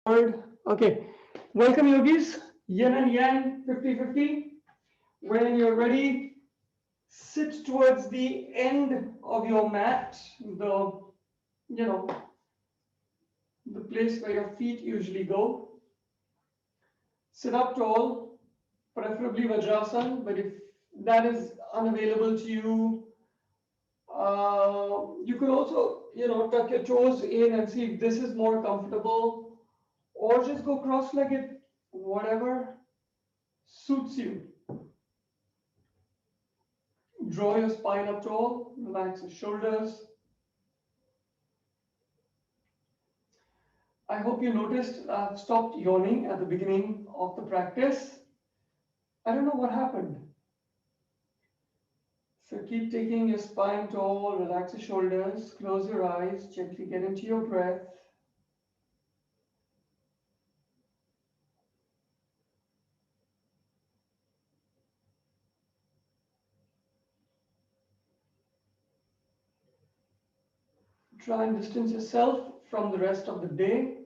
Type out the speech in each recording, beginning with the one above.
Forward. Okay. Welcome, yogis. Yin and yang 50-50. When you're ready, sit towards the end of your mat, you know, the place where your feet usually go. Sit up tall, preferably Vajrasan, but if that is unavailable to you, you could also, tuck your toes in and see if this is more comfortable, or just go cross-legged, whatever suits you. Draw your spine up tall, relax your shoulders. I hope you noticed I've stopped yawning at the beginning of the practice. I don't know what happened. So keep taking your spine tall, relax your shoulders, close your eyes, gently get into your breath. Try and distance yourself from the rest of the day.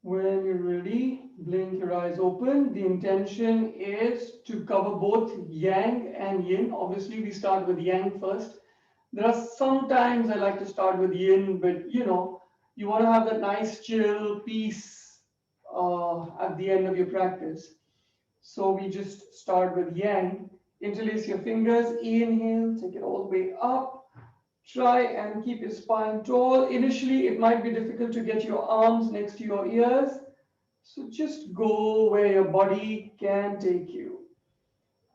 When you're ready, blink your eyes open. The intention is to cover both yang and yin. Obviously, we start with yang first. There are some times I like to start with yin, but you want to have that nice chill peace at the end of your practice. So we just start with yang. Interlace your fingers, inhale, take it all the way up. Try and keep your spine tall. Initially, it might be difficult to get your arms next to your ears. So just go where your body can take you.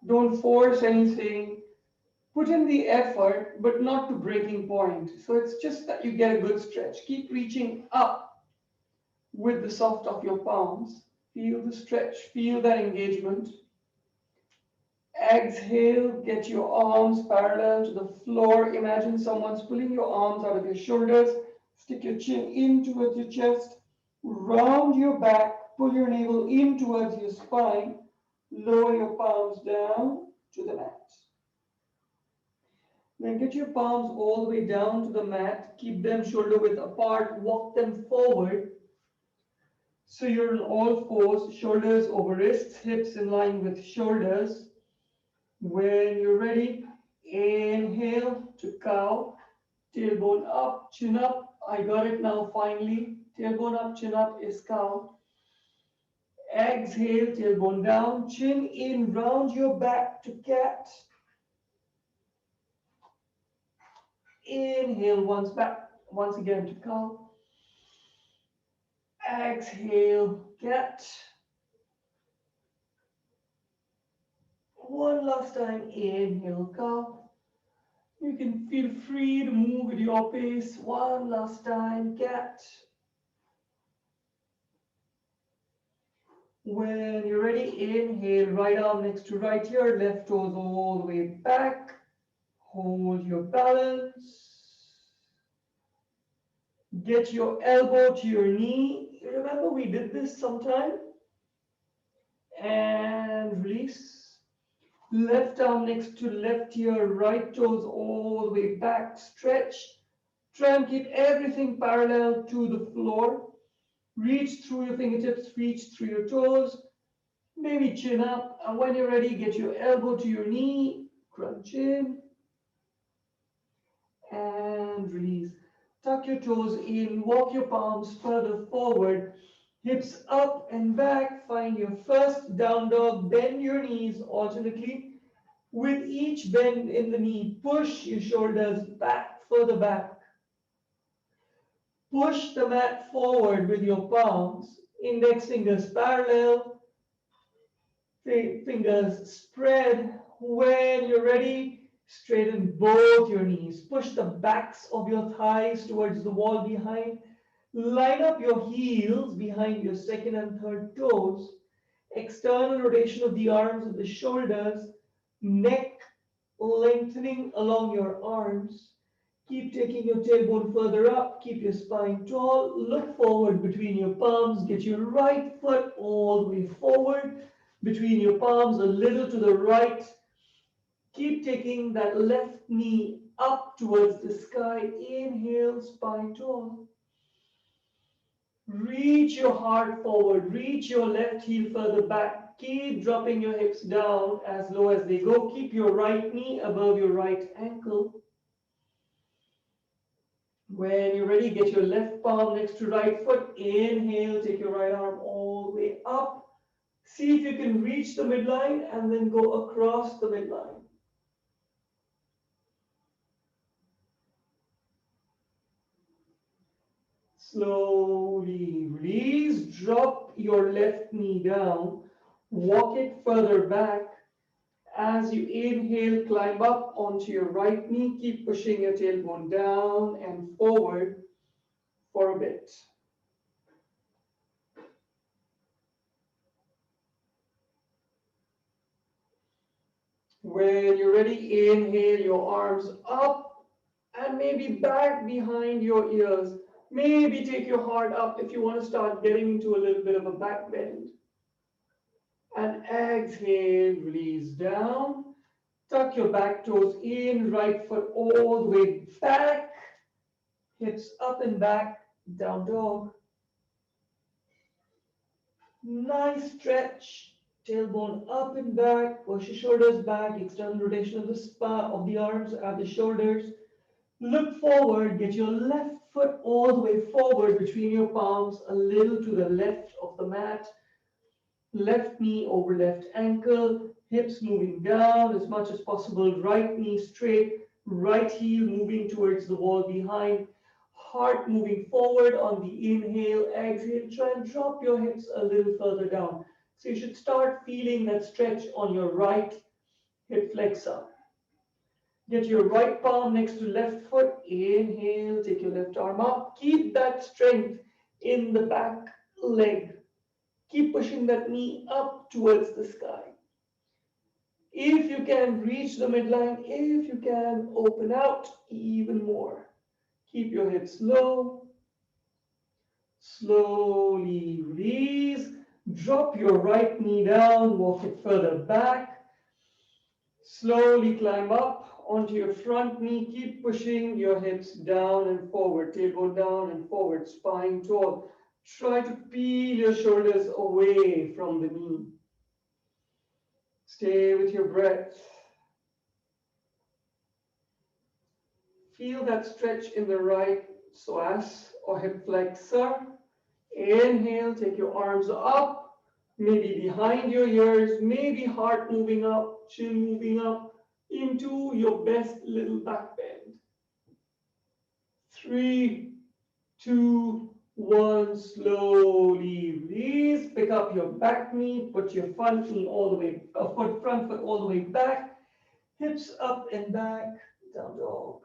Don't force anything. Put in the effort, but not to breaking point. So it's just that you get a good stretch. Keep reaching up with the soft of your palms. Feel the stretch, feel that engagement. Exhale, get your arms parallel to the floor. Imagine someone's pulling your arms out of your shoulders. Stick your chin in towards your chest. Round your back, pull your navel in towards your spine. Lower your palms down to the mat. Then get your palms all the way down to the mat. Keep them shoulder width apart. Walk them forward. So you're on all fours, shoulders over wrists, hips in line with shoulders. When you're ready, inhale to cow. Tailbone up, chin up. I got it now finally. Tailbone up, chin up is cow. Exhale, tailbone down, chin in, round your back to cat. Inhale once again to cow. Exhale, cat. One last time, inhale, cow. You can feel free to move at your pace. One last time, cat. When you're ready, inhale, right arm next to right ear, left toes all the way back. Hold your balance. Get your elbow to your knee. Remember we did this sometime? And release. Left arm next to left ear, right toes all the way back. Stretch. Try and keep everything parallel to the floor. Reach through your fingertips, reach through your toes. Maybe chin up. And when you're ready, get your elbow to your knee. Crunch in. And release. Tuck your toes in, walk your palms further forward, hips up and back. Find your first down dog, bend your knees alternately. With each bend in the knee, push your shoulders back, further back. Push the mat forward with your palms, index fingers parallel, fingers spread. When you're ready, straighten both your knees. Push the backs of your thighs towards the wall behind. Line up your heels behind your second and third toes. External rotation of the arms and the shoulders. Neck lengthening along your arms. Keep taking your tailbone further up. Keep your spine tall. Look forward between your palms. Get your right foot all the way forward. between your palms, a little to the right. Keep taking that left knee up towards the sky. Inhale, spine tall. Reach your heart forward. Reach your left heel further back. Keep dropping your hips down as low as they go. Keep your right knee above your right ankle. When you're ready, get your left palm next to right foot. Inhale, take your right arm all the way up. See if you can reach the midline and then go across the midline. Slowly release, drop your left knee down, walk it further back. As you inhale, climb up onto your right knee, keep pushing your tailbone down and forward for a bit. When you're ready, inhale your arms up and maybe back behind your ears. Maybe take your heart up if you want to start getting into a little bit of a back bend. And exhale, release down. Tuck your back toes in, right foot all the way back. Hips up and back, down dog. Nice stretch. Tailbone up and back. Push your shoulders back. External rotation of the spine, of the arms at the shoulders. Look forward. Get your left foot all the way forward between your palms, a little to the left of the mat. Left knee over left ankle, hips moving down as much as possible, right knee straight, right heel moving towards the wall behind, heart moving forward on the inhale, exhale, try and drop your hips a little further down. So you should start feeling that stretch on your right hip flexor. Get your right palm next to left foot, inhale, take your left arm up, keep that strength in the back leg. Keep pushing that knee up towards the sky. If you can, reach the midline. If you can, open out even more. Keep your hips low. Slowly release. Drop your right knee down. Walk it further back. Slowly climb up onto your front knee. Keep pushing your hips down and forward. Tailbone down and forward. Spine tall. Try to peel your shoulders away from the knee. Stay with your breath. Feel that stretch in the right psoas or hip flexor. Inhale, take your arms up, maybe behind your ears, maybe heart moving up, chin moving up into your best little back bend. 3, 2, 1, slowly release. Pick up your back knee, put your front knee all the way, front foot all the way back, hips up and back, down dog.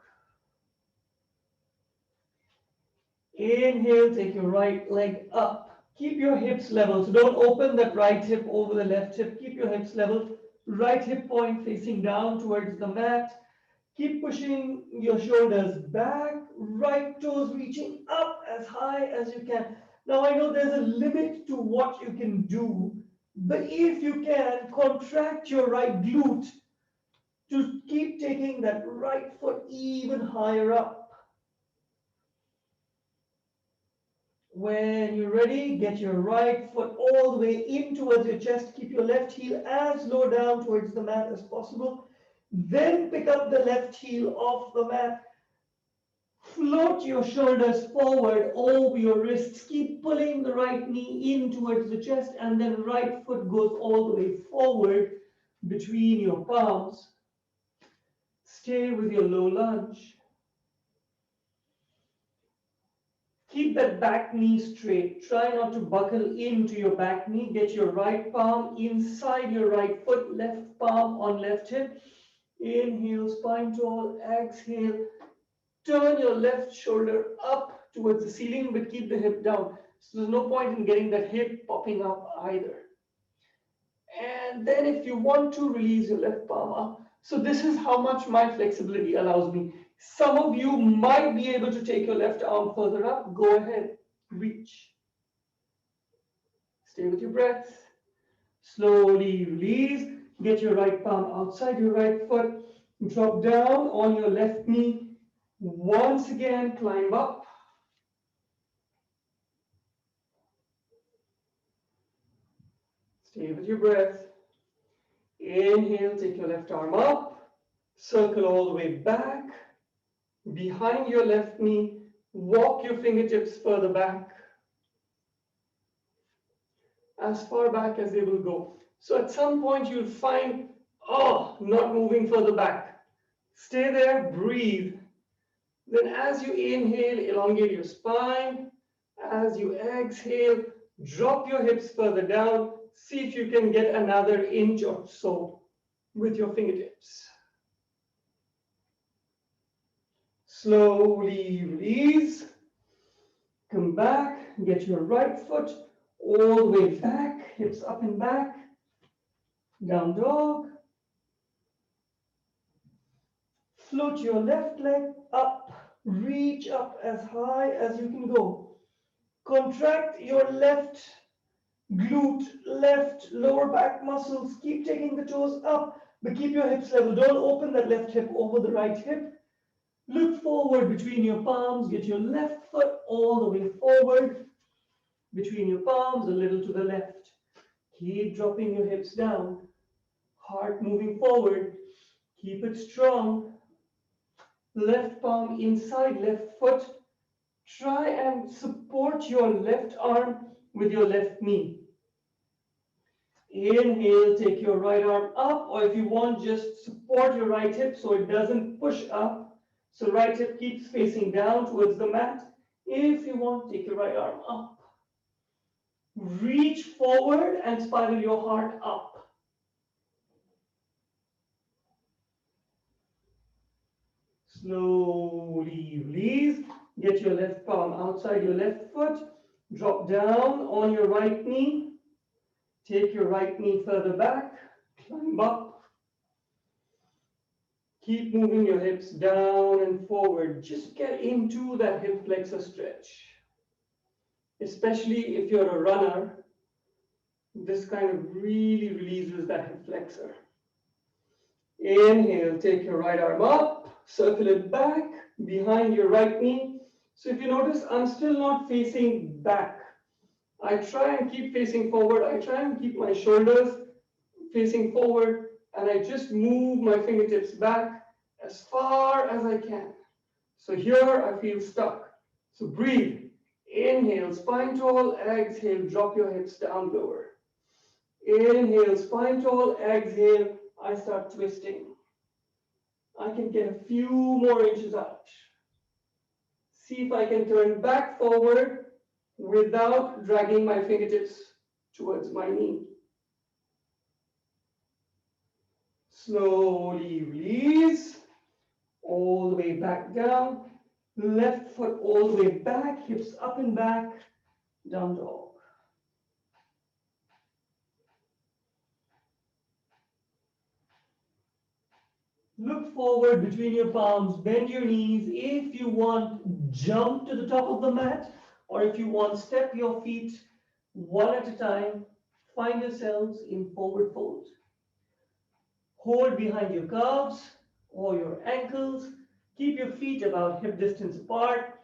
Inhale, take your right leg up. Keep your hips level. So don't open that right hip over the left hip. Keep your hips level. Right hip point facing down towards the mat. Keep pushing your shoulders back. Right toes reaching up as high as you can. Now I know there's a limit to what you can do, but if you can, contract your right glute to keep taking that right foot even higher up. When you're ready, get your right foot all the way in towards your chest. Keep your left heel as low down towards the mat as possible. Then pick up the left heel off the mat. Float your shoulders forward over your wrists. Keep pulling the right knee in towards the chest, and then right foot goes all the way forward between your palms. Stay with your low lunge. Keep that back knee straight. Try not to buckle into your back knee. Get your right palm inside your right foot, left palm on left hip. Inhale, spine tall. Exhale. Turn your left shoulder up towards the ceiling, but keep the hip down. So there's no point in getting that hip popping up either. And then if you want to, release your left palm up. So this is how much my flexibility allows me. Some of you might be able to take your left arm further up. Go ahead, reach. Stay with your breath. Slowly release. Get your right palm outside your right foot. Drop down on your left knee. Once again, climb up. Stay with your breath. Inhale, take your left arm up. Circle all the way back. Behind your left knee. Walk your fingertips further back. As far back as they will go. So at some point you'll find, oh, not moving further back. Stay there, breathe. Then as you inhale, elongate your spine. As you exhale, drop your hips further down. See if you can get another inch or so with your fingertips. Slowly release. Come back, get your right foot all the way back, hips up and back. Down dog. Float your left leg up. Reach up as high as you can go. Contract your left glute, left lower back muscles. Keep taking the toes up, but keep your hips level. Don't open that left hip over the right hip. Look forward between your palms. Get your left foot all the way forward. Between your palms, a little to the left. Keep dropping your hips down. Heart moving forward. Keep it strong. Left palm inside left foot. Try and support your left arm with your left knee. Inhale, take your right arm up, or if you want, just support your right hip so it doesn't push up. So right hip keeps facing down towards the mat. If you want, take your right arm up. Reach forward and spiral your heart up. Slowly release. Get your left palm outside your left foot. Drop down on your right knee. Take your right knee further back. Climb up. Keep moving your hips down and forward. Just get into that hip flexor stretch. Especially if you're a runner, this kind of really releases that hip flexor. Inhale, take your right arm up, circle it back behind your right knee. So if you notice, I'm still not facing back. I try and keep facing forward. I try and keep my shoulders facing forward, and I just move my fingertips back as far as I can. So here I feel stuck. So breathe. Inhale, spine tall. Exhale, drop your hips down lower. Inhale, spine tall. Exhale, I start twisting. I can get a few more inches out. See if I can turn back forward without dragging my fingertips towards my knee. Slowly release, all the way back down. Left foot all the way back, hips up and back, down dog. Look forward between your palms, bend your knees. If you want, jump to the top of the mat, or if you want, step your feet one at a time. Find yourselves in forward fold. Hold behind your calves or your ankles. Keep your feet about hip distance apart.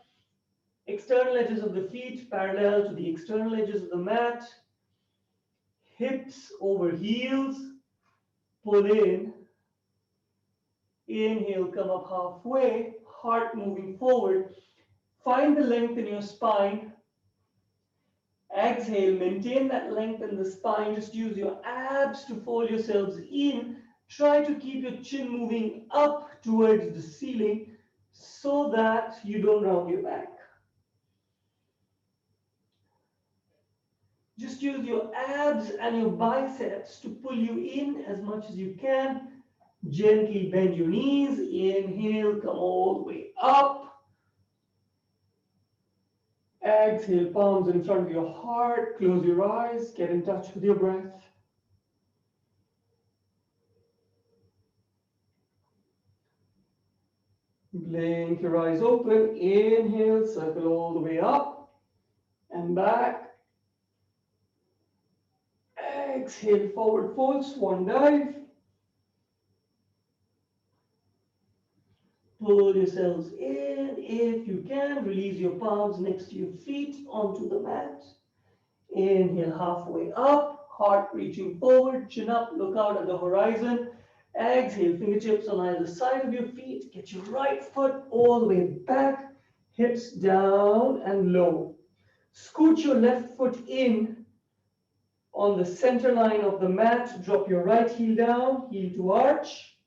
External edges of the feet parallel to the external edges of the mat. Hips over heels. Pull in. Inhale, come up halfway, heart moving forward. Find the length in your spine. Exhale, maintain that length in the spine. Just use your abs to fold yourselves in. Try to keep your chin moving up towards the ceiling so that you don't round your back. Just use your abs and your biceps to pull you in as much as you can. Gently bend your knees. Inhale, come all the way up. Exhale, palms in front of your heart. Close your eyes. Get in touch with your breath. Blink your eyes open. Inhale, circle all the way up and back. Exhale, forward fold, swan dive. Pull yourselves in. If you can, release your palms next to your feet onto the mat. Inhale, halfway up, heart reaching forward, chin up, look out at the horizon. Exhale, fingertips on either side of your feet. Get your right foot all the way back, hips down and low. Scoot your left foot in on the center line of the mat. Drop your right heel down, heel to arch.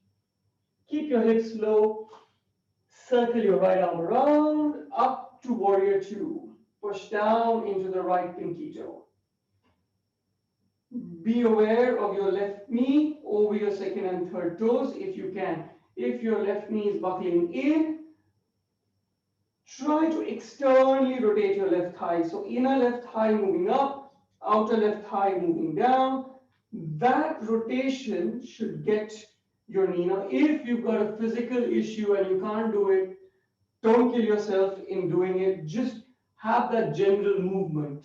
Keep your hips low. Circle your right arm around, up to warrior two. Push down into the right pinky toe. Be aware of your left knee over your second and third toes if you can. If your left knee is buckling in, try to externally rotate your left thigh. So inner left thigh moving up, outer left thigh moving down. That rotation should get your knee. Now, if you've got a physical issue and you can't do it, don't kill yourself in doing it. Just have that general movement.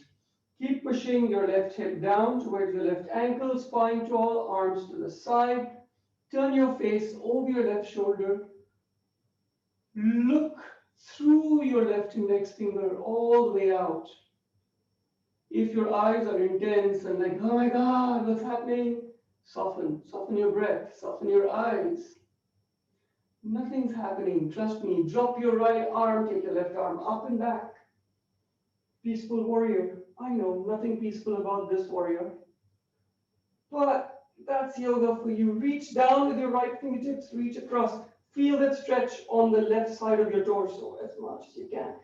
Keep pushing your left hip down towards your left ankle, spine tall, arms to the side. Turn your face over your left shoulder. Look through your left index finger all the way out. If your eyes are intense and like, oh my God, what's happening? Soften your breath, soften your eyes. Nothing's happening, trust me. Drop your right arm, take your left arm up and back. Peaceful warrior. I know, nothing peaceful about this warrior. But that's yoga for you. Reach down with your right fingertips, reach across. Feel that stretch on the left side of your torso as much as you can.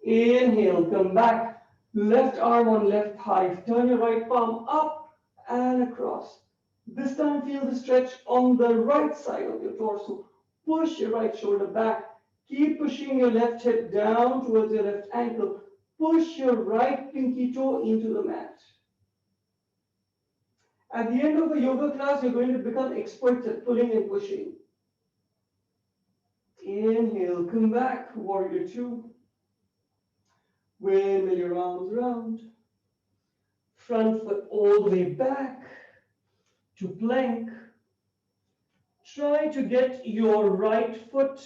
Inhale, come back. Left arm on left thigh. Turn your right palm up and across. This time feel the stretch on the right side of your torso. Push your right shoulder back. Keep pushing your left hip down towards your left ankle. Push your right pinky toe into the mat. At the end of a yoga class, you're going to become experts at pulling and pushing. Inhale, come back, warrior two. Windmill your arms around. Front foot all the way back to plank. Try to get your right foot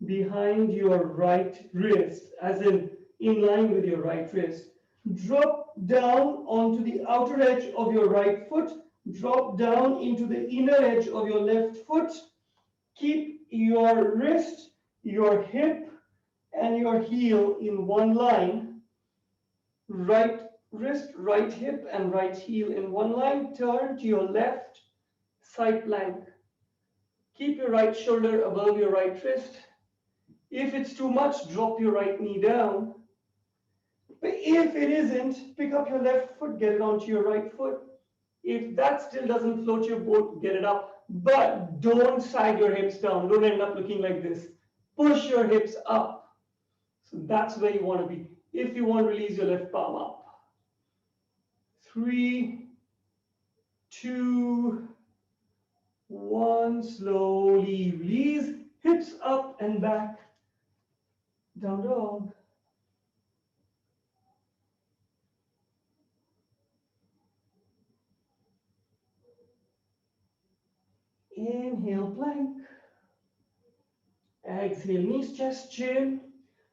behind your right wrist, as in line with your right wrist. Drop down onto the outer edge of your right foot. Drop down into the inner edge of your left foot. Keep your wrist, your hip, and your heel in one line. Right wrist, right hip, and right heel in one line. Turn to your left, side plank. Keep your right shoulder above your right wrist. If it's too much, drop your right knee down. But if it isn't, pick up your left foot, get it onto your right foot. If that still doesn't float your boat, get it up. But don't sag your hips down. Don't end up looking like this. Push your hips up. So that's where you want to be. If you want, release your left palm up. 3, 2, 1. Slowly release. Hips up and back. Down dog. Inhale, plank. Exhale, knees, chest, chin.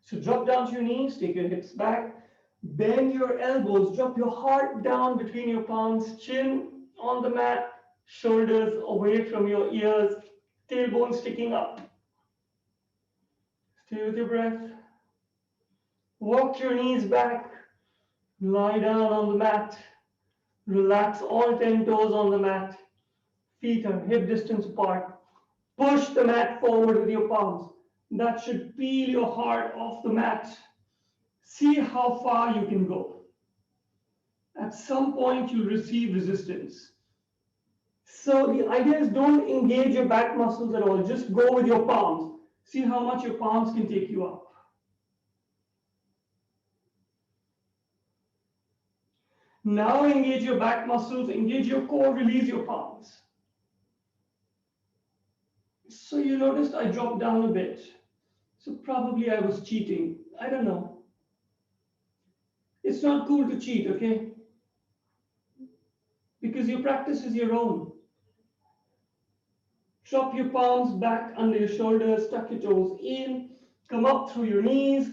So drop down to your knees, take your hips back. Bend your elbows, drop your heart down between your palms, chin on the mat, shoulders away from your ears, tailbone sticking up. Stay with your breath. Walk your knees back. Lie down on the mat. Relax all 10 toes on the mat. Feet are hip distance apart. Push the mat forward with your palms. That should peel your heart off the mat. See how far you can go. At some point, you'll receive resistance. So the idea is don't engage your back muscles at all. Just go with your palms. See how much your palms can take you up. Now engage your back muscles, engage your core, release your palms. So you noticed I dropped down a bit. So probably I was cheating. I don't know. It's not cool to cheat, okay? because your practice is your own. Drop your palms back under your shoulders, tuck your toes in, come up through your knees,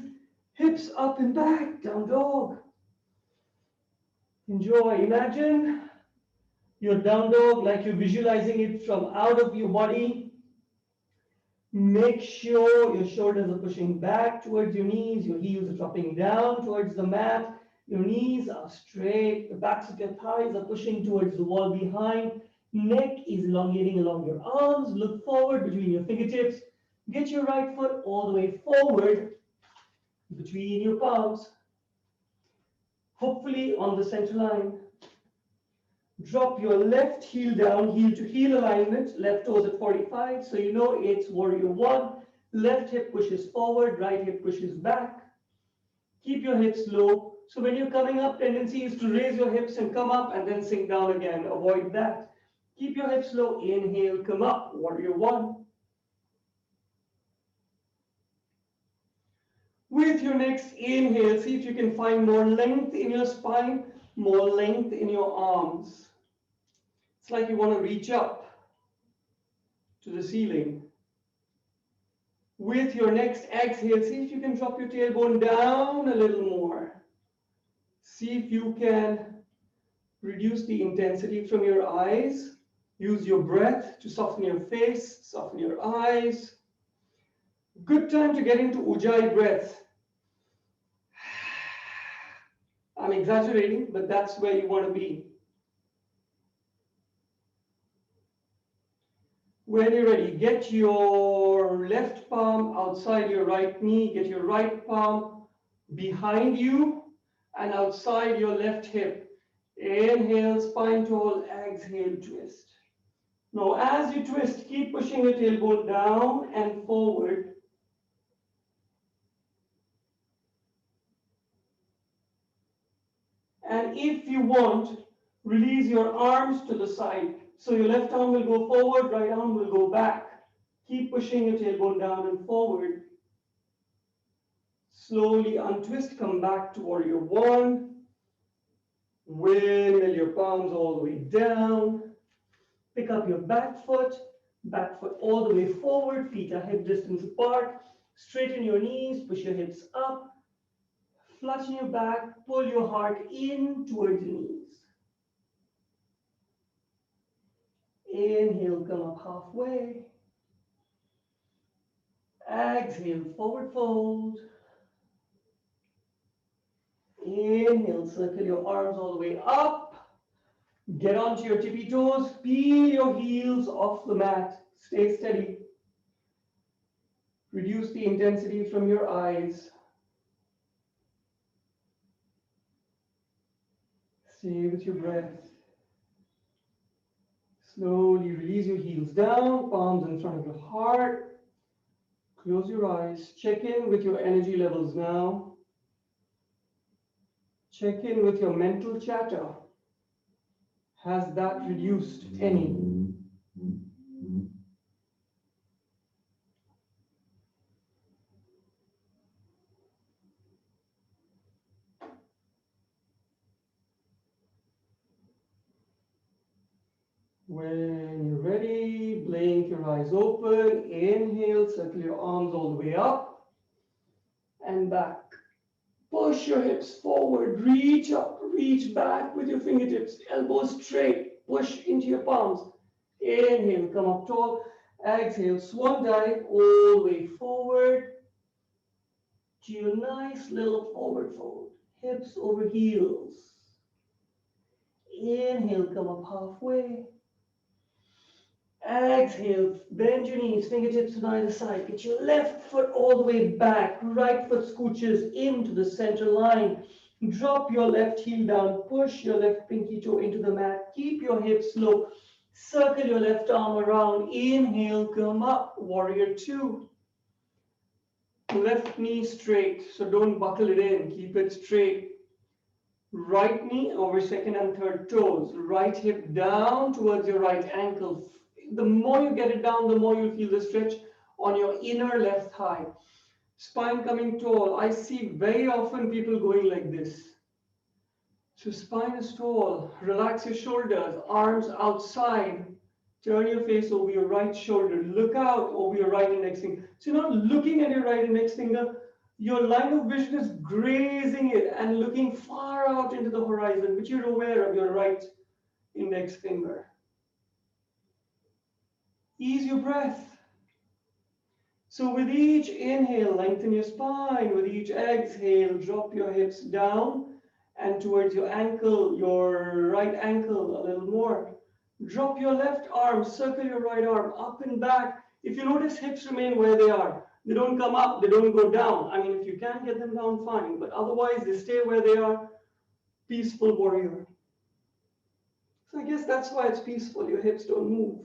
hips up and back, down dog. Enjoy. Imagine your down dog like you're visualizing it from out of your body. Make sure your shoulders are pushing back towards your knees, your heels are dropping down towards the mat, your knees are straight, the backs of your thighs are pushing towards the wall behind, neck is elongating along your arms, look forward between your fingertips, get your right foot all the way forward between your palms, hopefully on the center line. Drop your left heel down, heel to heel alignment, left toes at 45, so you know it's warrior one. Left hip pushes forward, right hip pushes back. Keep your hips low. So when you're coming up, tendency is to raise your hips and come up and then sink down again. Avoid that. Keep your hips low, inhale, come up, warrior one. With your next inhale, see if you can find more length in your spine, more length in your arms. It's like you want to reach up to the ceiling. With your next exhale, see if you can drop your tailbone down a little more. See if you can reduce the intensity from your eyes. Use your breath to soften your face, soften your eyes. Good time to get into Ujjayi breath. I'm exaggerating, but that's where you want to be. When you're ready, get your left palm outside your right knee, get your right palm behind you and outside your left hip. Inhale, spine tall, exhale, twist. Now as you twist, keep pushing your tailbone down and forward. And if you want, release your arms to the side. So your left arm will go forward, right arm will go back. Keep pushing your tailbone down and forward. Slowly untwist, come back to warrior one. Windmill your palms all the way down. Pick up your back foot all the way forward, feet are hip distance apart. Straighten your knees, push your hips up. Flatten your back, pull your heart in towards your knees. Inhale, come up halfway. Exhale, forward fold. Inhale, circle your arms all the way up. Get onto your tippy toes. Peel your heels off the mat. Stay steady. Reduce the intensity from your eyes. Stay with your breath. Slowly release your heels down, palms in front of your heart. Close your eyes. Check in with your energy levels now. Check in with your mental chatter. Has that reduced any? When you're ready, blink your eyes open. Inhale, circle your arms all the way up and back. Push your hips forward, reach up, reach back with your fingertips, elbows straight, push into your palms. Inhale, come up tall. Exhale, swan dive all the way forward to your nice little forward fold. Hips over heels. Inhale, come up halfway. Exhale, bend your knees, fingertips on either side. Get your left foot all the way back. Right foot scooches into the center line. Drop your left heel down. Push your left pinky toe into the mat. Keep your hips low. Circle your left arm around. Inhale, come up. Warrior two. Left knee straight, so don't buckle it in. Keep it straight. Right knee over second and third toes. Right hip down towards your right ankle. The more you get it down, the more you feel the stretch on your inner left thigh. Spine coming tall. I see very often people going like this. So spine is tall. Relax your shoulders, arms outside. Turn your face over your right shoulder. Look out over your right index finger. So you're not looking at your right index finger. Your line of vision is grazing it and looking far out into the horizon, but you're aware of your right index finger. Ease your breath. So with each inhale, lengthen your spine. With each exhale, drop your hips down and towards your ankle, your right ankle a little more. Drop your left arm, circle your right arm up and back. If you notice, hips remain where they are. They don't come up, they don't go down. I mean, if you can get them down, fine. But otherwise, they stay where they are. Peaceful warrior. So I guess that's why it's peaceful. Your hips don't move.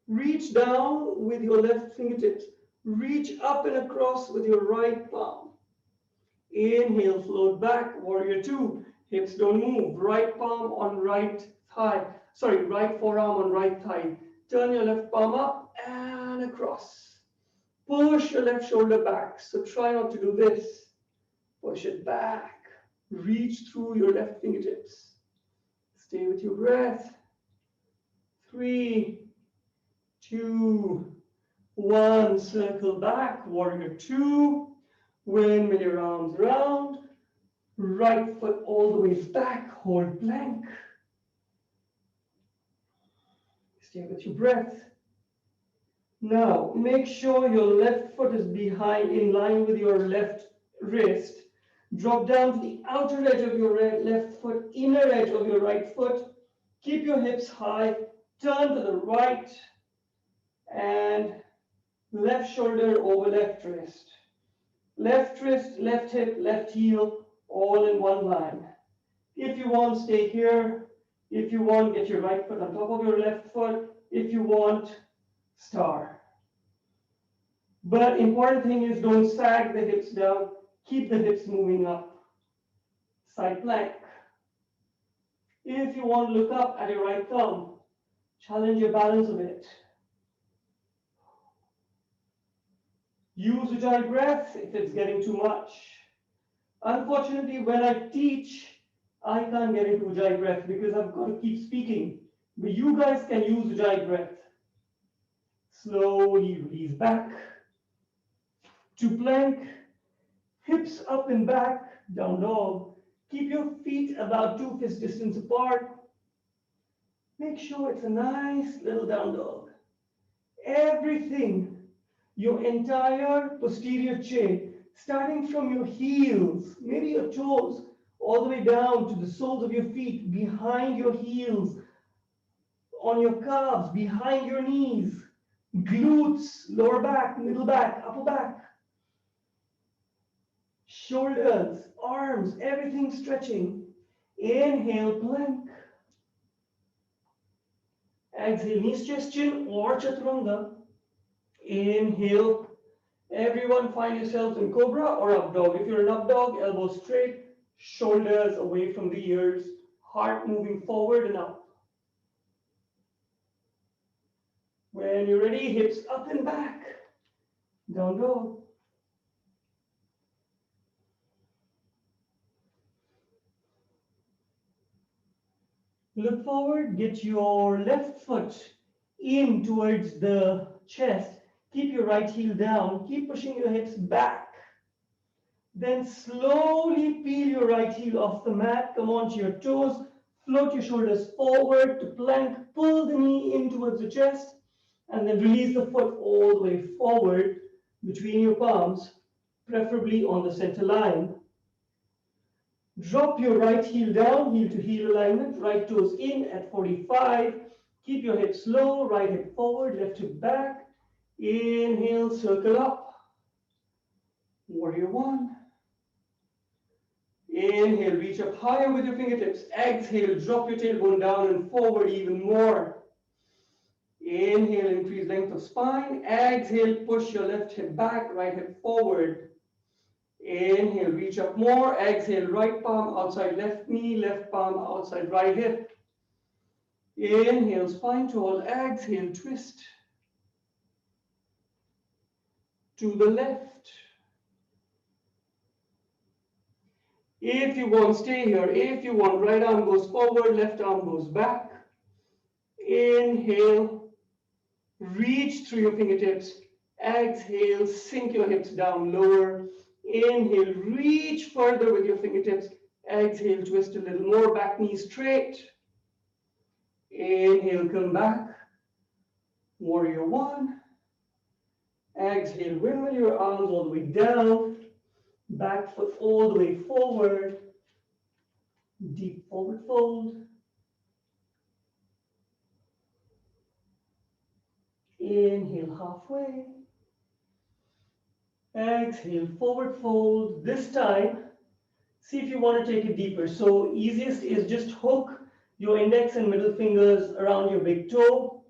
Reach down with your left fingertips. Reach up and across with your right palm. Inhale, float back, warrior two. Hips don't move. Right palm on right thigh. Sorry, right forearm on right thigh. Turn your left palm up and across. Push your left shoulder back. So try not to do this. Push it back. Reach through your left fingertips. Stay with your breath. 3, 2, 1. Circle back, warrior two. Windmill your arms around. Right foot all the way back, hold plank. Stay with your breath. Now, make sure your left foot is behind, in line with your left wrist. Drop down to the outer edge of your left foot, inner edge of your right foot. Keep your hips high. Turn to the right and left shoulder over left wrist. Left wrist, left hip, left heel, all in one line. If you want, stay here. If you want, get your right foot on top of your left foot. If you want, star. But important thing is don't sag the hips down. Keep the hips moving up. Side plank. If you want, look up at your right thumb. Challenge your balance a bit. Use Ujjayi breath if it's getting too much. Unfortunately, when I teach, I can't get into Ujjayi breath because I've got to keep speaking. But you guys can use Ujjayi breath. Slowly release back to plank, hips up and back, down dog. Keep your feet about 2 fist distance apart. Make sure it's a nice little down dog. Everything, your entire posterior chain, starting from your heels, maybe your toes, all the way down to the soles of your feet, behind your heels, on your calves, behind your knees, glutes, lower back, middle back, upper back, shoulders, arms, everything stretching. Inhale, plank. Exhale, knees, chest, chin, or chaturanga. Inhale. Everyone find yourselves in cobra or up dog. If you're an up dog, elbows straight, shoulders away from the ears, heart moving forward and up. When you're ready, hips up and back. Down dog. Look forward, get your left foot in towards the chest. Keep your right heel down. Keep pushing your hips back. Then slowly peel your right heel off the mat. Come onto your toes. Float your shoulders forward to plank. Pull the knee in towards the chest. And then release the foot all the way forward between your palms, preferably on the center line. Drop your right heel down, heel to heel alignment, right toes in at 45. Keep your hips low, right hip forward, left hip back. Inhale, circle up. Warrior one. Inhale, reach up higher with your fingertips. Exhale, drop your tailbone down and forward even more. Inhale, increase length of spine. Exhale, push your left hip back, right hip forward. Inhale, reach up more. Exhale, right palm outside left knee, left palm outside right hip. Inhale, spine tall. Exhale, twist to the left. If you want, stay here. If you want, right arm goes forward, left arm goes back. Inhale, reach through your fingertips. Exhale, sink your hips down lower. Inhale, reach further with your fingertips. Exhale, twist a little more, back knee straight. Inhale, come back. Warrior one. Exhale, wiggle your arms all the way down. Back foot all the way forward. Deep forward fold. Inhale, halfway. Exhale, forward fold. This time, see if you want to take it deeper. So easiest is just hook your index and middle fingers around your big toe.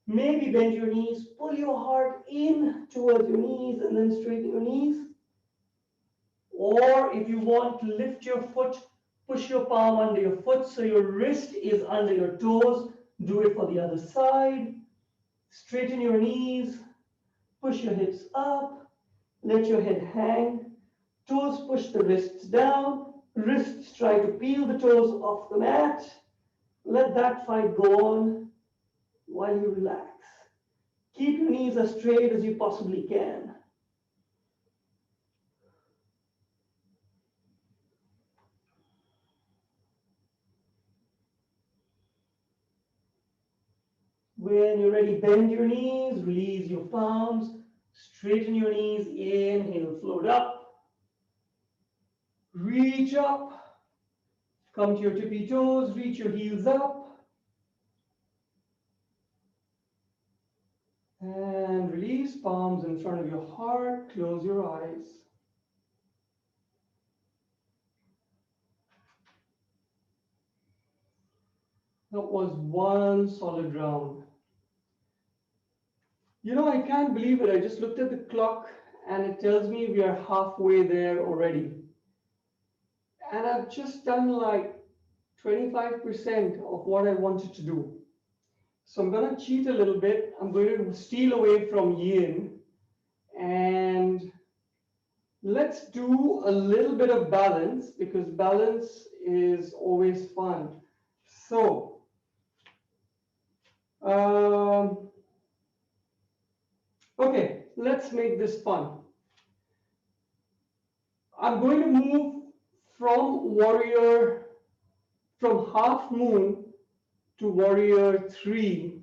Maybe bend your knees, pull your heart in towards your knees and then straighten your knees. Or if you want to lift your foot, push your palm under your foot so your wrist is under your toes. Do it for the other side. Straighten your knees, push your hips up, let your head hang. Toes push the wrists down. Wrists try to peel the toes off the mat. Let that fight go on while you relax. Keep your knees as straight as you possibly can. When you're ready, bend your knees, release your palms, straighten your knees, inhale, float up, reach up, come to your tippy toes, reach your heels up, and release, palms in front of your heart, close your eyes. That was one solid round. You know, I can't believe it. I just looked at the clock and it tells me we are halfway there already. And I've just done like 25% of what I wanted to do. So I'm going to cheat a little bit. I'm going to steal away from yin and let's do a little bit of balance because balance is always fun. So, okay, let's make this fun. I'm going to move from half moon to warrior 3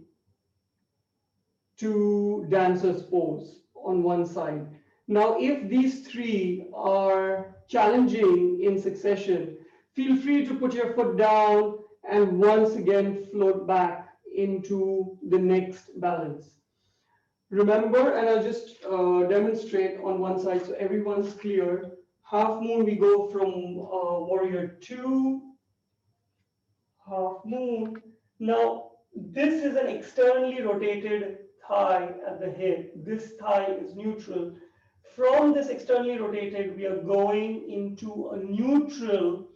to dancer's pose on one side. Now, if these three are challenging in succession, feel free to put your foot down and once again float back into the next balance. Remember, and I'll just demonstrate on one side so everyone's clear. Half moon, we go from warrior 2, half moon. Now, this is an externally rotated thigh at the hip. This thigh is neutral. From this externally rotated, we are going into a neutral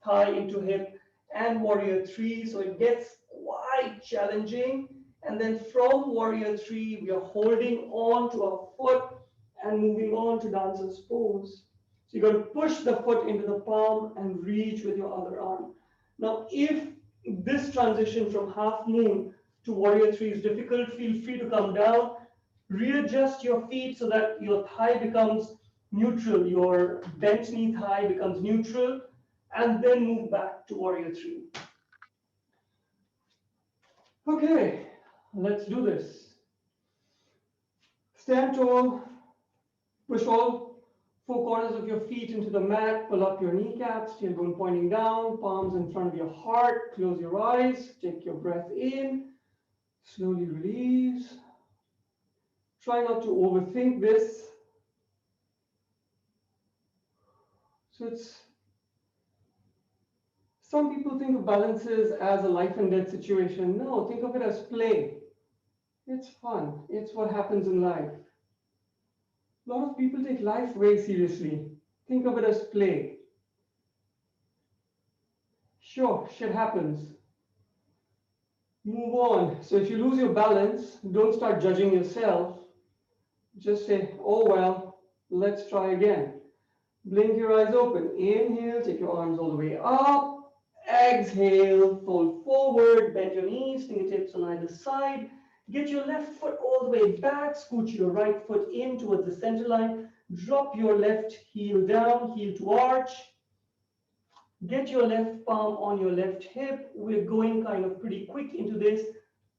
thigh into hip and warrior 3. So it gets quite challenging. And then from warrior 3, we are holding on to our foot and moving on to dancer's pose. So you're going to push the foot into the palm and reach with your other arm. Now, if this transition from half moon to warrior 3 is difficult, feel free to come down, readjust your feet so that your thigh becomes neutral, your bent knee thigh becomes neutral, and then move back to warrior 3. Okay, let's do this. Stand tall, push all 4 corners of your feet into the mat, pull up your kneecaps, tailbone pointing down, palms in front of your heart, close your eyes, take your breath in, slowly release. Try not to overthink this. So some people think of balances as a life and death situation. No, think of it as play. It's fun. It's what happens in life. A lot of people take life very seriously. Think of it as play. Sure, shit happens. Move on. So if you lose your balance, don't start judging yourself. Just say, oh well, let's try again. Blink your eyes open. Inhale, take your arms all the way up. Exhale, fold forward, bend your knees, fingertips on either side. Get your left foot all the way back, scooch your right foot in towards the center line. Drop your left heel down, heel to arch. Get your left palm on your left hip. We're going kind of pretty quick into this.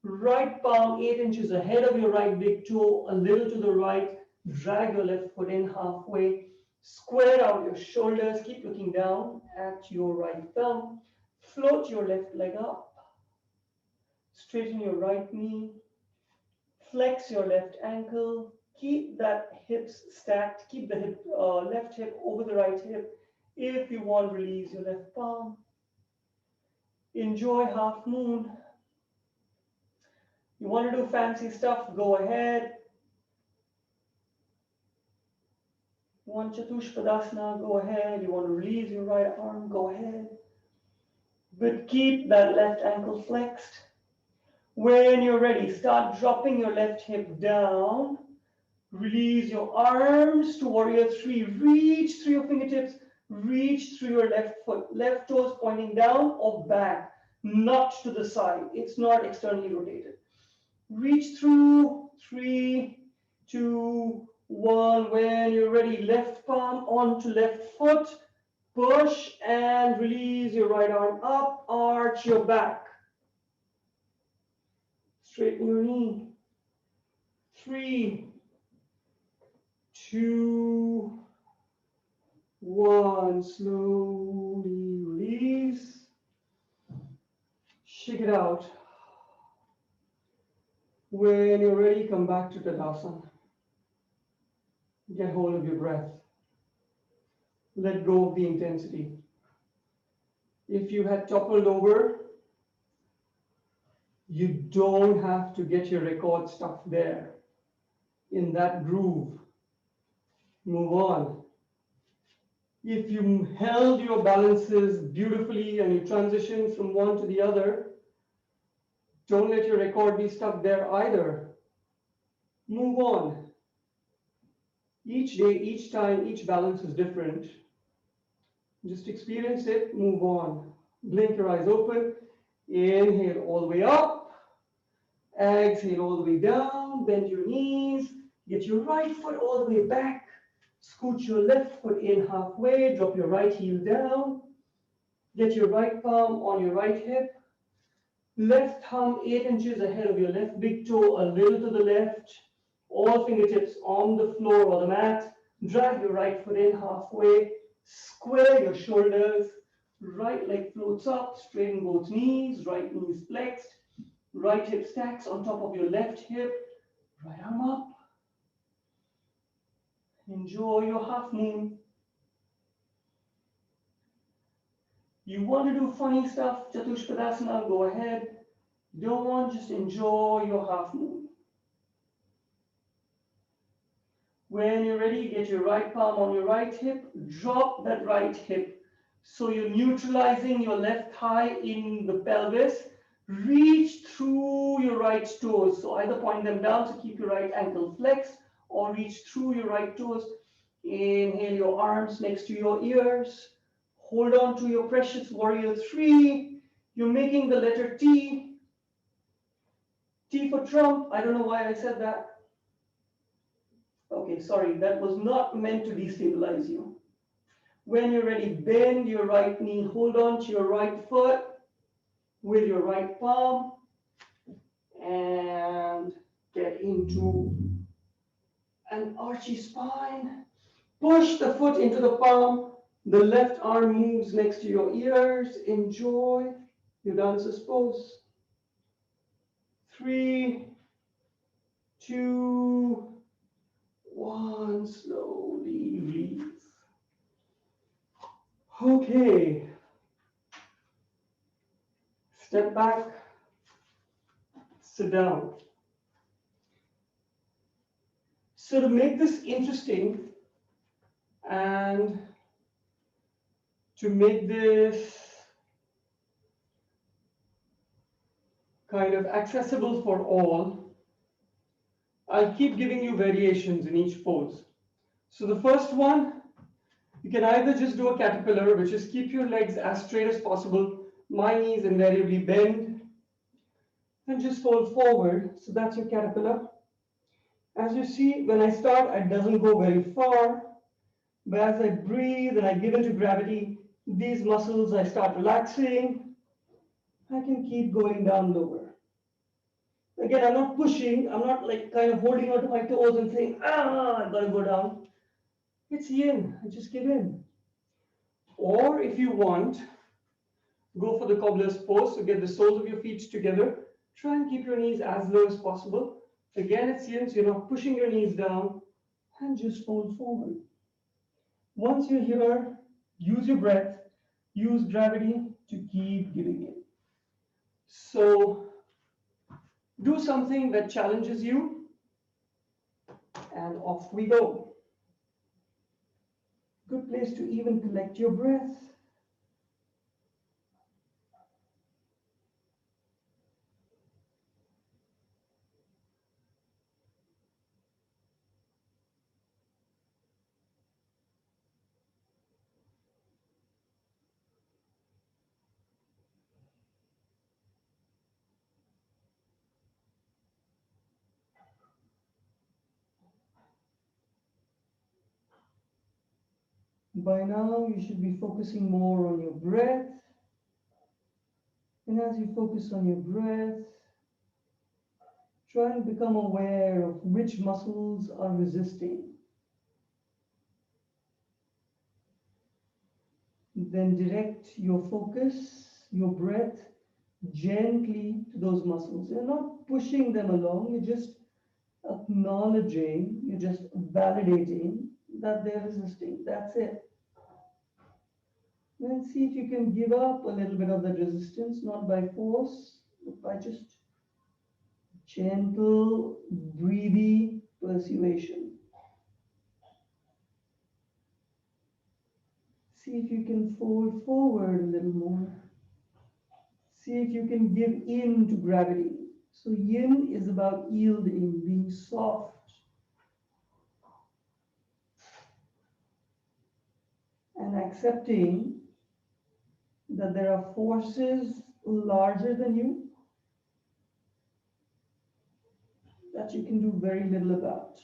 Right palm 8 inches ahead of your right big toe, a little to the right. Drag your left foot in halfway. Square out your shoulders. Keep looking down at your right thumb. Float your left leg up. Straighten your right knee. Flex your left ankle. Keep that hips stacked. Keep the left hip over the right hip. If you want, release your left palm. Enjoy half moon. You want to do fancy stuff, go ahead. You want Chatushpadasana, go ahead. You want to release your right arm, go ahead. But keep that left ankle flexed. When you're ready, start dropping your left hip down. Release your arms to warrior three. Reach through your fingertips. Reach through your left foot. Left toes pointing down or back, not to the side. It's not externally rotated. Reach through, 3, 2, 1. When you're ready, left palm onto left foot. Push and release your right arm up. Arch your back. Straighten your knee. 3, 2, 1. Slowly release. Shake it out. When you're ready, come back to Tadasana. Get hold of your breath. Let go of the intensity. If you had toppled over, you don't have to get your record stuck there in that groove. Move on. If you held your balances beautifully and you transition from one to the other, don't let your record be stuck there either. Move on. Each day, each time, each balance is different. Just experience it, move on. Blink your eyes open. Inhale all the way up. Exhale all the way down. Bend your knees. Get your right foot all the way back. Scoot your left foot in halfway. Drop your right heel down. Get your right palm on your right hip. Left thumb 8 inches ahead of your left big toe, a little to the left. All fingertips on the floor or the mat. Drag your right foot in halfway. Square your shoulders. Right leg floats up. Straighten both knees. Right knee is flexed. Right hip stacks on top of your left hip. Right arm up. Enjoy your half moon. You want to do funny stuff, Chatushpadasana, go ahead. Don't want, just enjoy your half moon. When you're ready, get your right palm on your right hip. Drop that right hip. So you're neutralizing your left thigh in the pelvis. Reach through your right toes. So either point them down to keep your right ankle flexed or reach through your right toes. Inhale your arms next to your ears. Hold on to your precious warrior three. You're making the letter T. T for Trump. I don't know why I said that. Okay, sorry, that was not meant to destabilize you. When you're ready, bend your right knee. Hold on to your right foot with your right palm. And get into an archy spine. Push the foot into the palm. The left arm moves next to your ears. Enjoy your dancer's pose. 3, 2, 1. Slowly release. Okay. Step back. Sit down. So to make this interesting and to make this kind of accessible for all, I'll keep giving you variations in each pose. So the first one, You can either just do a caterpillar, which is keep your legs as straight as possible. My knees invariably bend and just fold forward. So that's your caterpillar. As you see, when I start, it doesn't go very far. But as I breathe and I give into gravity, these muscles I start relaxing. I can keep going down lower. Again, I'm not pushing. I'm not like kind of holding onto my toes and saying, I've got to go down. It's yin. I just give in. Or if you want, go for the cobbler's pose. So get the soles of your feet together. Try and keep your knees as low as possible. Again, it's yin, so you're not pushing your knees down and just fold forward. Once you're here, use your breath, use gravity to keep giving in. So do something that challenges you, and off we go. Good place to even collect your breath. By now, you should be focusing more on your breath. And as you focus on your breath, try and become aware of which muscles are resisting. Then direct your focus, your breath, gently to those muscles. You're not pushing them along, you're just acknowledging, you're just validating that they're resisting. That's it. Then see if you can give up a little bit of that resistance, not by force, but by just gentle, breathy persuasion. See if you can fold forward a little more. See if you can give in to gravity. So yin is about yielding, being soft. And accepting that there are forces larger than you that you can do very little about.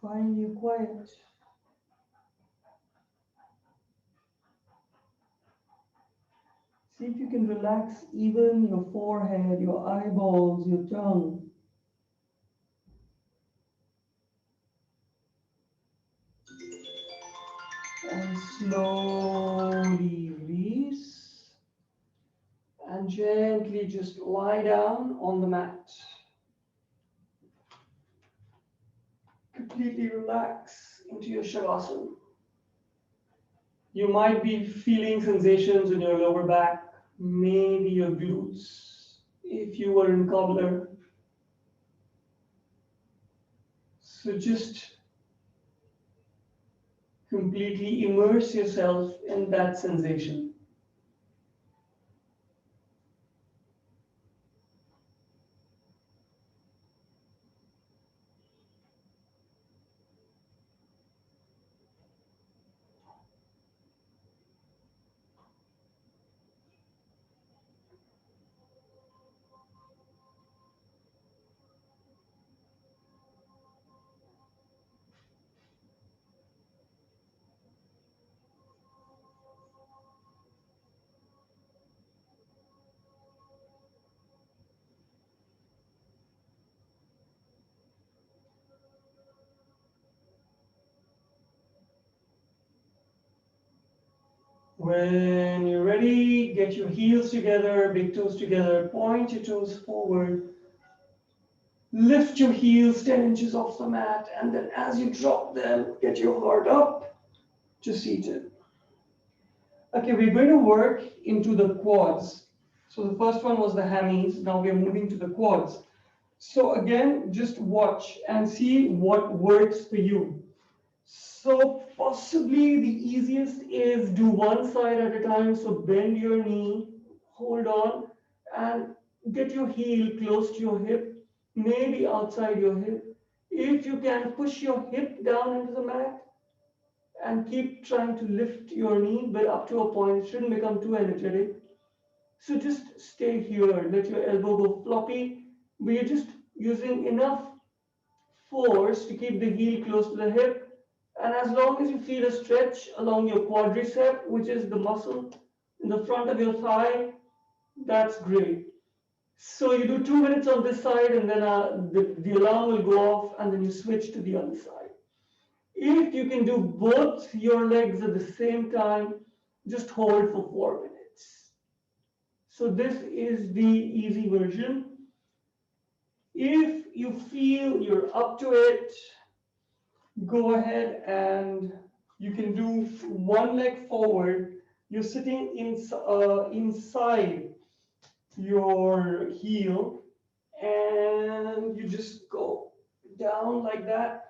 Find your quiet. See if you can relax even your forehead, your eyeballs, your tongue. And slowly release. And gently just lie down on the mat. Completely relax into your Shavasana. You might be feeling sensations in your lower back, maybe your glutes. If you were in cobbler, so just completely immerse yourself in that sensation. When you're ready, get your heels together, big toes together, point your toes forward. Lift your heels 10 inches off the mat, and then as you drop them, get your heart up to seated. Okay, we're going to work into the quads. So the first one was the hammies. Now we are moving to the quads. So again, just watch and see what works for you. So possibly the easiest is do one side at a time. So bend your knee, hold on, and get your heel close to your hip, maybe outside your hip. If you can, push your hip down into the mat and keep trying to lift your knee, but up to a point. It shouldn't become too energetic. So just stay here, let your elbow go floppy, but you're just using enough force to keep the heel close to the hip. And as long as you feel a stretch along your quadricep, which is the muscle in the front of your thigh, that's great. So you do 2 minutes on this side, and then the alarm will go off, and then you switch to the other side. If you can do both your legs at the same time, just hold for 4 minutes. So this is the easy version. If you feel you're up to it, go ahead and you can do one leg forward. You're sitting inside your heel, and you just go down like that.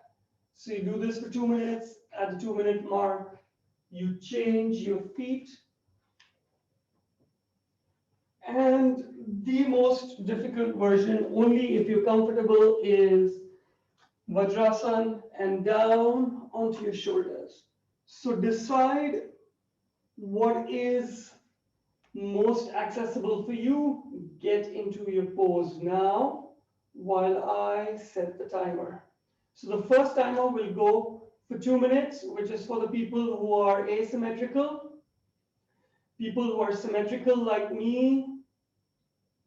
So you do this for 2 minutes. At the 2 minute mark, you change your feet. And the most difficult version, only if you're comfortable, is Vajrasan and down onto your shoulders. So decide what is most accessible for you. Get into your pose now while I set the timer. So the first timer will go for 2 minutes, which is for the people who are asymmetrical. People who are symmetrical like me,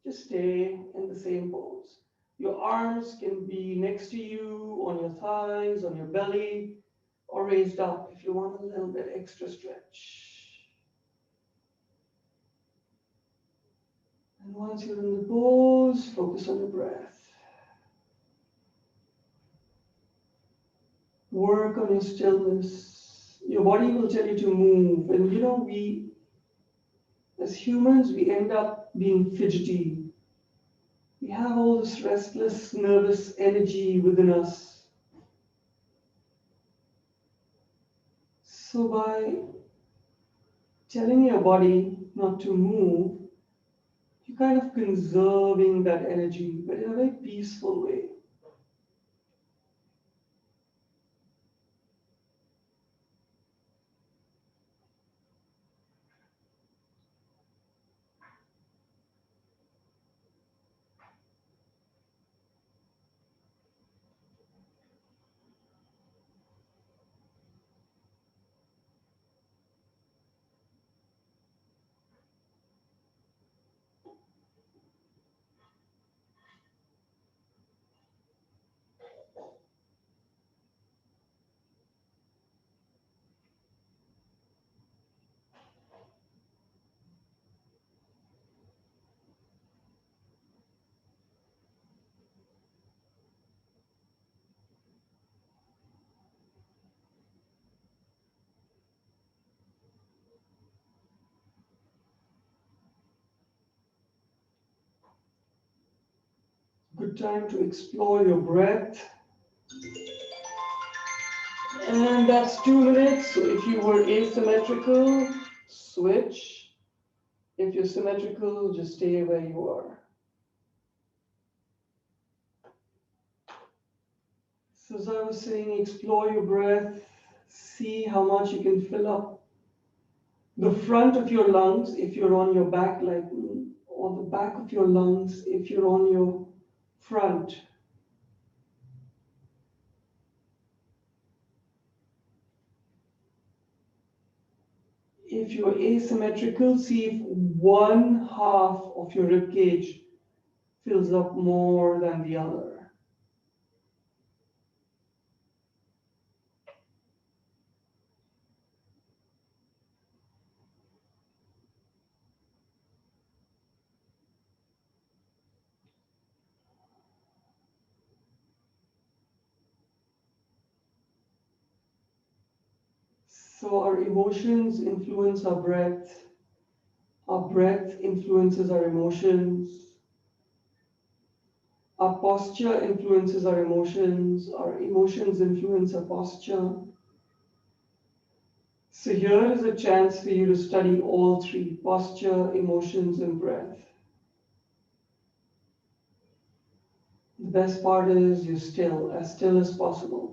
just stay in the same pose. Your arms can be next to you, on your thighs, on your belly, or raised up if you want a little bit extra stretch. And once you're in the pose, focus on your breath. Work on your stillness. Your body will tell you to move. And you know, as humans, we end up being fidgety. We have all this restless, nervous energy within us. So by telling your body not to move, you're kind of conserving that energy, but in a very peaceful way. Good time to explore your breath. And that's 2 minutes. So if you were asymmetrical, switch. If you're symmetrical, just stay where you are. So as I was saying, explore your breath. See how much you can fill up the front of your lungs if you're on your back like me, or the back of your lungs if you're on your front. If you're asymmetrical, see if one half of your rib cage fills up more than the other. So our emotions influence our breath influences our emotions, our posture influences our emotions influence our posture. So here is a chance for you to study all three: posture, emotions, and breath. The best part is you're still as possible.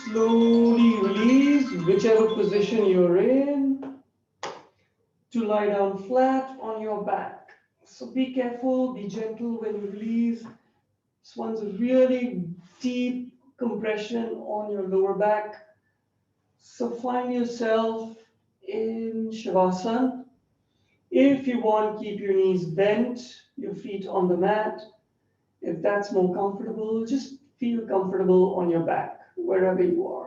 Slowly release whichever position you're in to lie down flat on your back. So be careful, be gentle when you release. This one's a really deep compression on your lower back. So find yourself in Shavasana. If you want, keep your knees bent, your feet on the mat. If that's more comfortable, just feel comfortable on your back, wherever you are.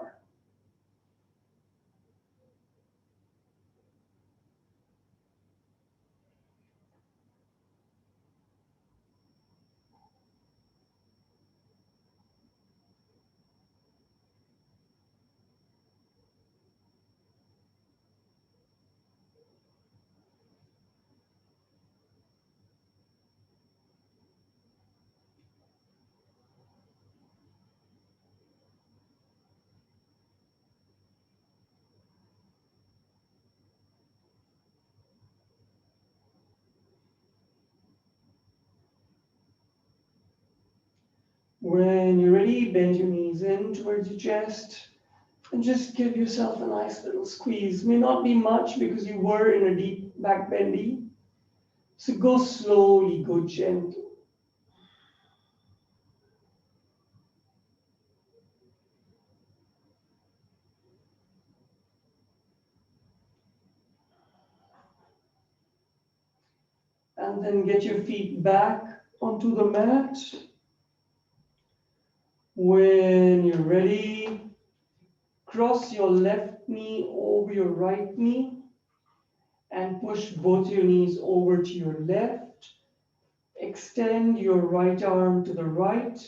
When you're ready, bend your knees in towards your chest and just give yourself a nice little squeeze. May not be much because you were in a deep back bendy. So go slowly, go gentle. And then get your feet back onto the mat. When you're ready, cross your left knee over your right knee and push both your knees over to your left. Extend your right arm to the right.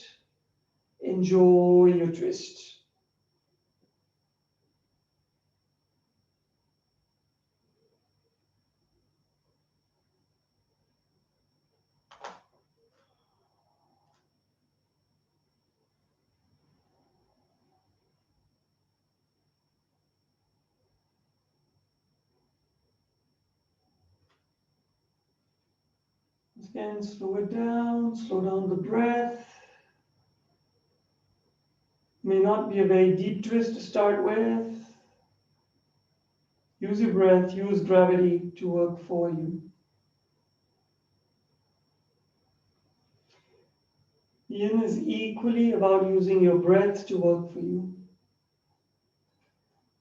Enjoy your twist. Again, slow down the breath. May not be a very deep twist to start with. Use your breath, use gravity to work for you. Yin is equally about using your breath to work for you.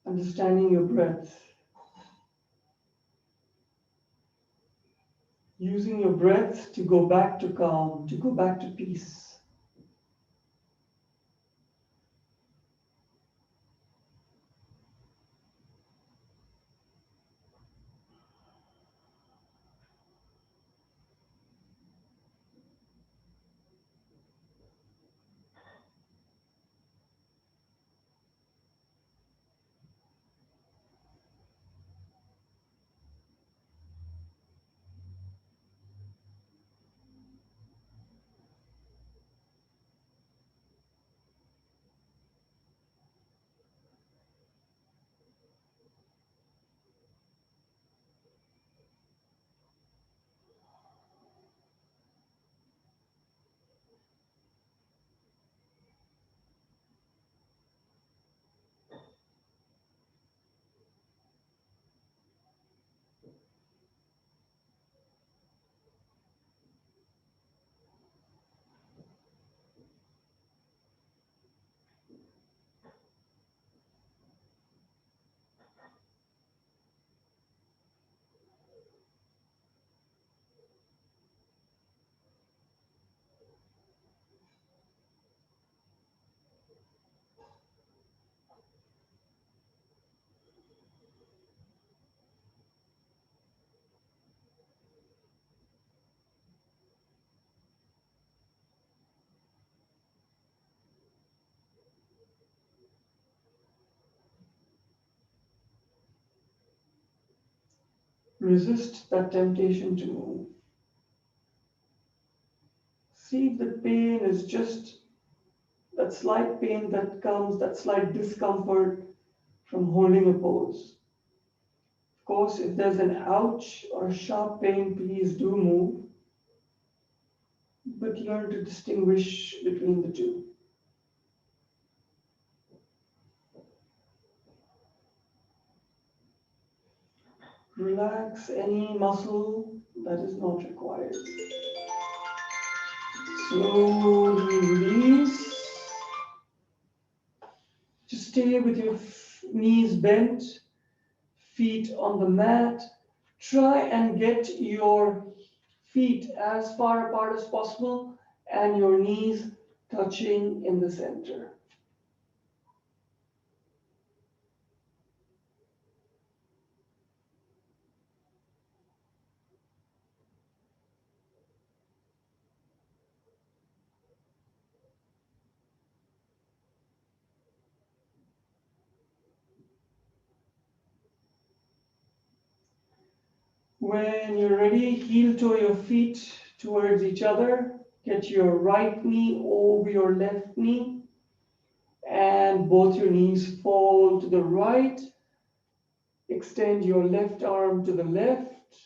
Understanding your breath. Using your breath to go back to calm, to go back to peace. Resist that temptation to move. See if the pain is just that slight pain that comes, that slight discomfort from holding a pose. Of course, if there's an ouch or sharp pain, please do move, but learn to distinguish between the two. Relax any muscle that is not required. Slowly release. Just stay with your knees bent, feet on the mat. Try and get your feet as far apart as possible and your knees touching in the center. When you're ready, heel toe your feet towards each other. Get your right knee over your left knee and both your knees fall to the right. Extend your left arm to the left.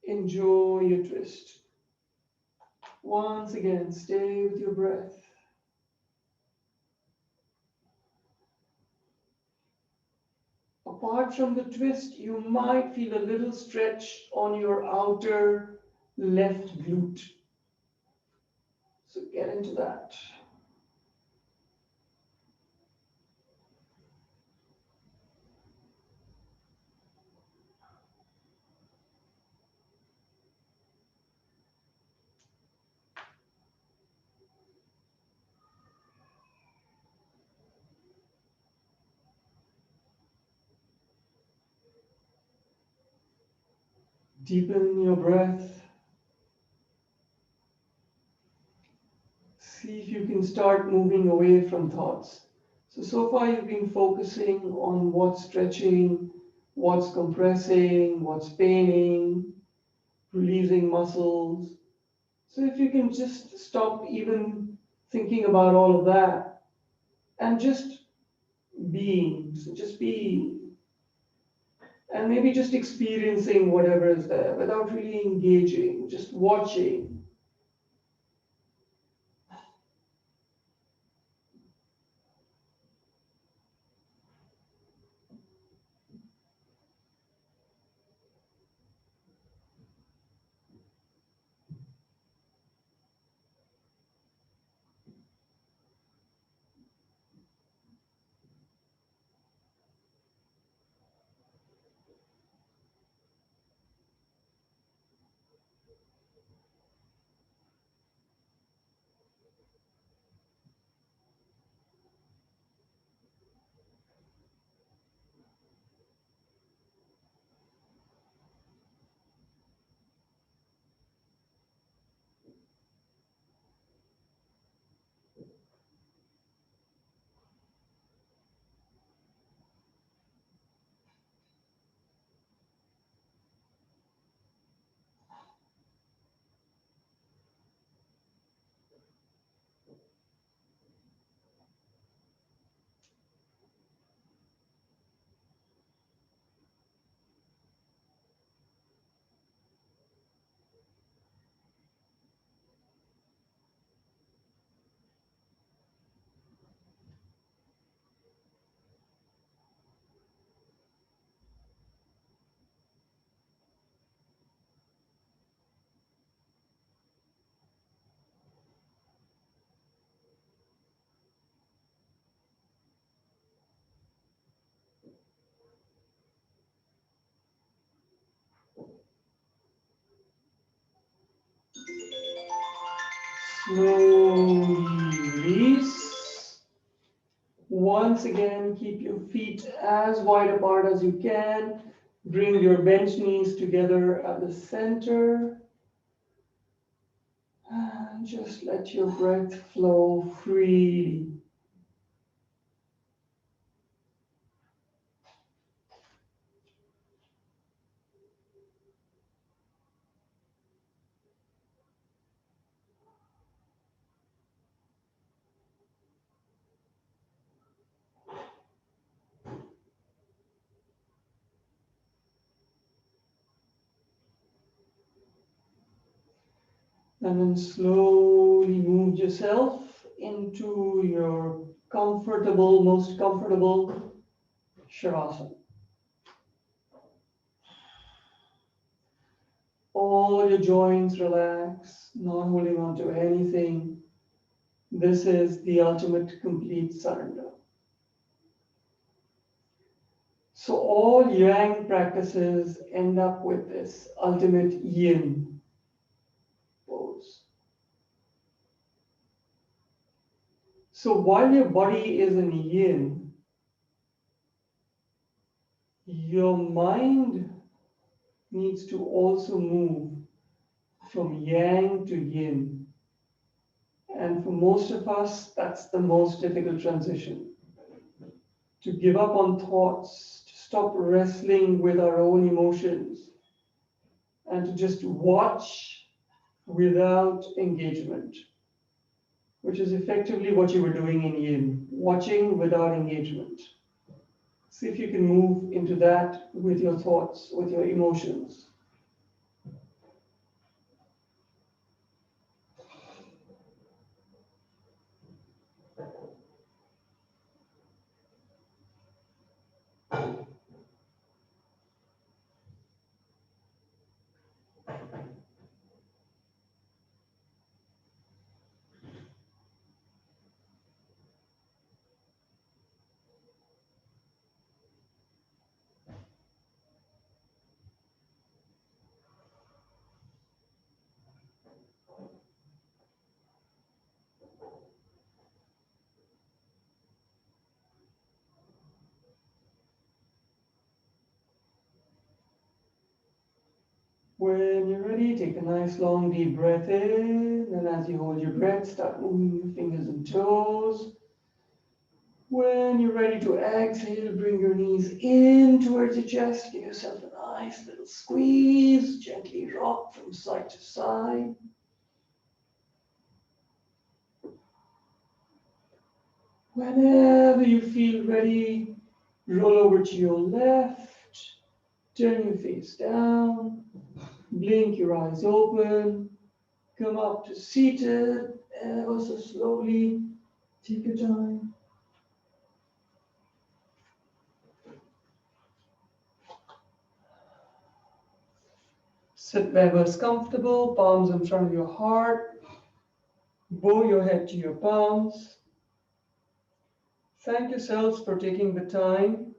Enjoy your twist. Once again, stay with your breath. Apart from the twist, you might feel a little stretch on your outer left glute. So get into that. Deepen your breath. See if you can start moving away from thoughts. So far you've been focusing on what's stretching, what's compressing, what's paining, releasing muscles. So if you can just stop even thinking about all of that and just being, so just being, and maybe just experiencing whatever is there without really engaging, just watching. Slowly release. Once again, keep your feet as wide apart as you can. Bring your bent knees together at the center. And just let your breath flow freely. And then slowly move yourself into your most comfortable Shavasana. All your joints relax, not holding on to anything. This is the ultimate complete surrender. So all yang practices end up with this ultimate yin pose. So while your body is in yin, your mind needs to also move from yang to yin. And for most of us, that's the most difficult transition. To give up on thoughts, to stop wrestling with our own emotions, and to just watch without engagement, which is effectively what you were doing in yin, watching without engagement. See if you can move into that with your thoughts, with your emotions. When you're ready, take a nice long deep breath in, and as you hold your breath, start moving your fingers and toes. When you're ready to exhale, bring your knees in towards your chest, give yourself a nice little squeeze, gently rock from side to side. Whenever you feel ready, roll over to your left, turn your face down, blink your eyes open, come up to seated, ever so slowly, take your time. Sit wherever's comfortable, palms in front of your heart, bow your head to your palms. Thank yourselves for taking the time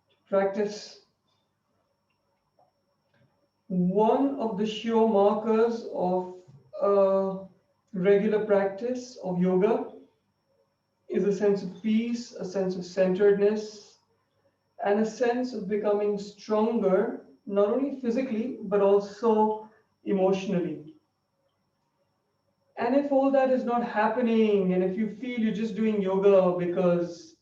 to practice. One of the sure markers of a regular practice of yoga is a sense of peace, a sense of centeredness, and a sense of becoming stronger, not only physically, but also emotionally. And if all that is not happening, and if you feel you're just doing yoga because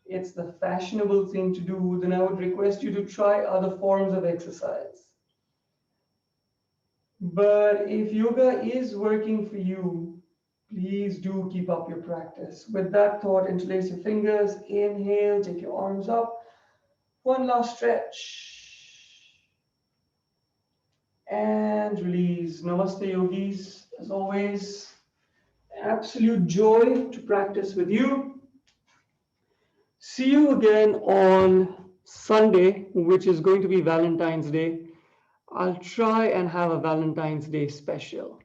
it's the fashionable thing to do, then I would request you to try other forms of exercise. But if yoga is working for you, please do keep up your practice. With that thought, interlace your fingers, inhale, take your arms up. One last stretch. And release. Namaste, yogis. As always, absolute joy to practice with you. See you again on Sunday, which is going to be Valentine's Day. I'll try and have a Valentine's Day special.